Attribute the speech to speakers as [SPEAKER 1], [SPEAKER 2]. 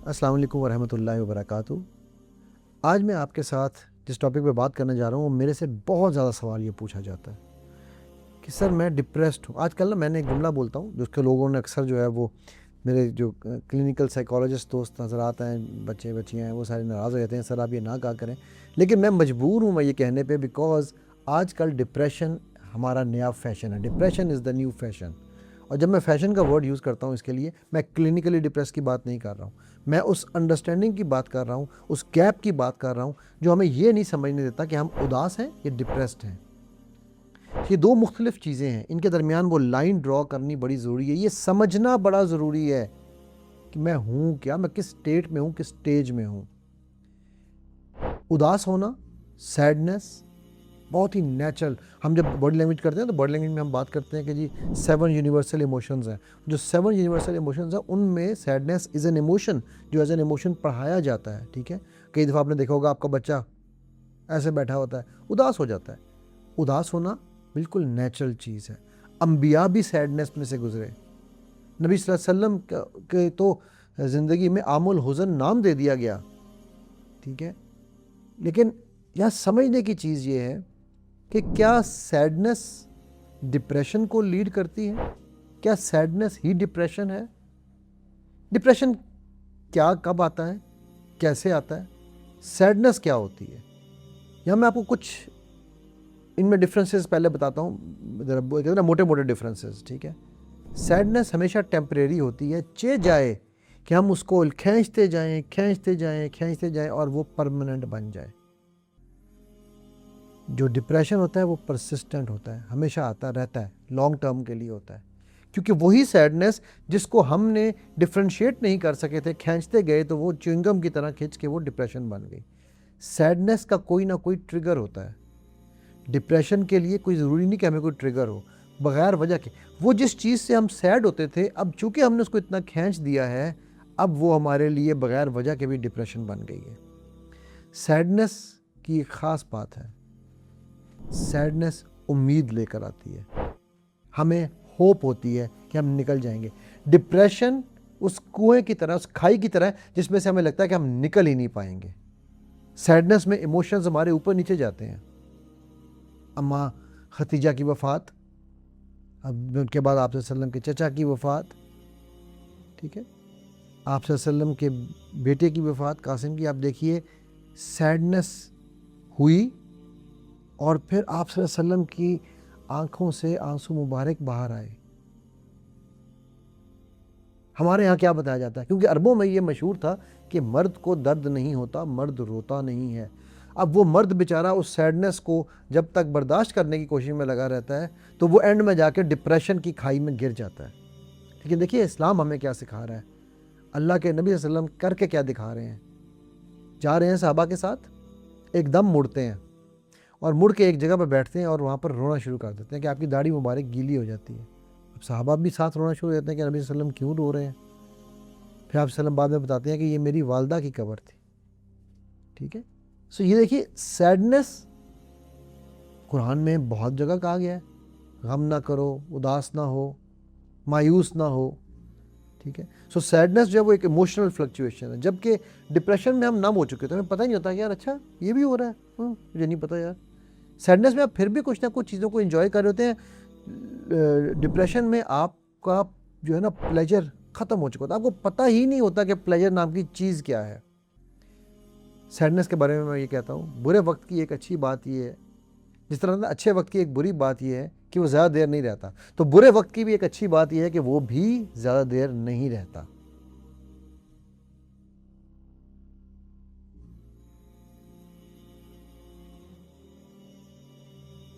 [SPEAKER 1] السلام علیکم ورحمۃ اللہ وبرکاتہ۔ آج میں آپ کے ساتھ جس ٹاپک پہ بات کرنے جا رہا ہوں وہ میرے سے بہت زیادہ سوال یہ پوچھا جاتا ہے کہ سر میں ڈپریسڈ ہوں۔ آج کل میں نے ایک جملہ بولتا ہوں جس کے لوگوں نے اکثر جو ہے وہ میرے جو کلینکل سائیکالوجسٹ دوست نظر آتے ہیں، بچے بچیاں ہیں، وہ سارے ناراض ہو جاتے ہیں، سر آپ یہ نہ کہا کریں، لیکن میں مجبور ہوں میں یہ کہنے پہ، بیکاز آج کل ڈپریشن ہمارا نیا فیشن ہے۔ Depression is the new fashion. اور جب میں فیشن کا ورڈ یوز کرتا ہوں اس کے لیے، میں کلینکلی ڈپریس کی بات نہیں کر رہا ہوں، میں اس انڈرسٹینڈنگ کی بات کر رہا ہوں، اس گیپ کی بات کر رہا ہوں جو ہمیں یہ نہیں سمجھنے دیتا کہ ہم اداس ہیں یا ڈپریسڈ ہیں۔ یہ دو مختلف چیزیں ہیں، ان کے درمیان وہ لائن ڈرا کرنی بڑی ضروری ہے۔ یہ سمجھنا بڑا ضروری ہے کہ میں ہوں کیا، میں کس اسٹیٹ میں ہوں، کس سٹیج میں ہوں۔ اداس ہونا، سیڈنس بہت ہی نیچرل، ہم جب باڈی لینگویج کرتے ہیں تو باڈی لینگویج میں ہم بات کرتے ہیں کہ جی 7 یونیورسل ایموشنز ہیں۔ جو 7 یونیورسل ایموشنز ہیں ان میں سیڈنس از این ایموشن، جو ایز این ایموشن پڑھایا جاتا ہے، ٹھیک ہے۔ کئی دفعہ آپ نے دیکھا ہوگا آپ کا بچہ ایسے بیٹھا ہوتا ہے، اداس ہو جاتا ہے۔ اداس ہونا بالکل نیچرل چیز ہے۔ انبیاء بھی سیڈنس میں سے گزرے۔ نبی صلی اللہ علیہ وسلم کے تو زندگی میں عام الحزن نام دے دیا گیا، ٹھیک ہے۔ لیکن یہاں سمجھنے کی چیز یہ ہے کہ کیا سیڈنس ڈپریشن کو لیڈ کرتی ہے؟ کیا سیڈنس ہی ڈپریشن ہے؟ ڈپریشن کیا، کب آتا ہے، کیسے آتا ہے، سیڈنس کیا ہوتی ہے؟ یہاں میں آپ کو کچھ ان میں ڈفرینسز پہلے بتاتا ہوں، ذرا موٹے موٹے ڈفرینسز، ٹھیک ہے۔ سیڈنس ہمیشہ ٹیمپریری ہوتی ہے، چہ جائے کہ ہم اس کو کھینچتے جائیں کھینچتے جائیں کھینچتے جائیں اور وہ پرماننٹ بن جائے۔ جو ڈپریشن ہوتا ہے وہ پرسسٹنٹ ہوتا ہے، ہمیشہ آتا رہتا ہے، لانگ ٹرم کے لیے ہوتا ہے، کیونکہ وہی سیڈنس جس کو ہم نے ڈفرینشیٹ نہیں کر سکے تھے، کھینچتے گئے تو وہ چوئنگم کی طرح کھینچ کے وہ ڈپریشن بن گئی۔ سیڈنس کا کوئی نہ کوئی ٹریگر ہوتا ہے۔ ڈپریشن کے لیے کوئی ضروری نہیں کہ ہمیں کوئی ٹریگر ہو، بغیر وجہ کے وہ جس چیز سے ہم سیڈ ہوتے تھے، اب چونکہ ہم نے اس کو اتنا کھینچ دیا ہے، اب وہ ہمارے لیے بغیر وجہ کے بھی ڈپریشن بن گئی ہے۔ سیڈنس کی ایک خاص بات ہے، سیڈنس امید لے کر آتی ہے، ہمیں ہوپ ہوتی ہے کہ ہم نکل جائیں گے۔ ڈپریشن اس کنویں کی طرح، اس کھائی کی طرح جس میں سے ہمیں لگتا ہے کہ ہم نکل ہی نہیں پائیں گے۔ سیڈنس میں ایموشنز ہمارے اوپر نیچے جاتے ہیں۔ اماں ختیجہ کی وفات، اب ان کے بعد آپ صلی اللہ علیہ وسلم کے چچا کی وفات، ٹھیک ہے، آپ صلی اللہ علیہ وسلم کے بیٹے کی وفات قاسم کی، آپ دیکھیے سیڈنس ہوئی اور پھر آپ صلی اللہ علیہ وسلم کی آنکھوں سے آنسو مبارک باہر آئے۔ ہمارے یہاں کیا بتایا جاتا ہے، کیونکہ عربوں میں یہ مشہور تھا کہ مرد کو درد نہیں ہوتا، مرد روتا نہیں ہے۔ اب وہ مرد بیچارہ اس سیڈنس کو جب تک برداشت کرنے کی کوشش میں لگا رہتا ہے تو وہ اینڈ میں جا کے ڈپریشن کی کھائی میں گر جاتا ہے۔ لیکن دیکھیے اسلام ہمیں کیا سکھا رہا ہے، اللہ کے نبی صلی اللہ علیہ وسلم کر کے کیا دکھا رہے ہیں۔ جا رہے ہیں صحابہ کے ساتھ، ایک دم مڑتے ہیں اور مڑ کے ایک جگہ پر بیٹھتے ہیں اور وہاں پر رونا شروع کر دیتے ہیں کہ آپ کی داڑھی مبارک گیلی ہو جاتی ہے۔ اب صحابہ بھی ساتھ رونا شروع ہو جاتے ہیں کہ نبی صلی اللہ علیہ وسلم کیوں رو رہے ہیں؟ پھر آپ صلی اللہ علیہ وسلم بعد میں بتاتے ہیں کہ یہ میری والدہ کی قبر تھی، ٹھیک ہے۔ سو یہ دیکھیے سیڈنس قرآن میں بہت جگہ کہا گیا ہے، غم نہ کرو، اداس نہ ہو، مایوس نہ ہو، ٹھیک ہے۔ سو سیڈنس جو ہے وہ ایک ایموشنل فلکچویشن ہے، جبکہ ڈپریشن میں ہم نم ہو چکے تو ہمیں پتہ ہی نہیں ہوتا کہ یار اچھا یہ بھی ہو رہا ہے، مجھے نہیں پتہ یار۔ سیڈنس میں آپ پھر بھی کچھ نہ کچھ چیزوں کو انجوائے کر رہے ہوتے ہیں۔ ڈپریشن میں آپ کا جو ہے نا پلیجر ختم ہو چکا ہوتا ہے، آپ کو پتہ ہی نہیں ہوتا کہ پلیجر نام کی چیز کیا ہے۔ سیڈنس کے بارے میں یہ کہتا ہوں، برے وقت کی ایک اچھی بات یہ ہے، جس طرح اچھے وقت کی ایک بری بات یہ ہے کہ وہ زیادہ دیر نہیں رہتا، تو برے وقت کی بھی ایک اچھی بات یہ ہے کہ وہ بھی زیادہ دیر نہیں رہتا۔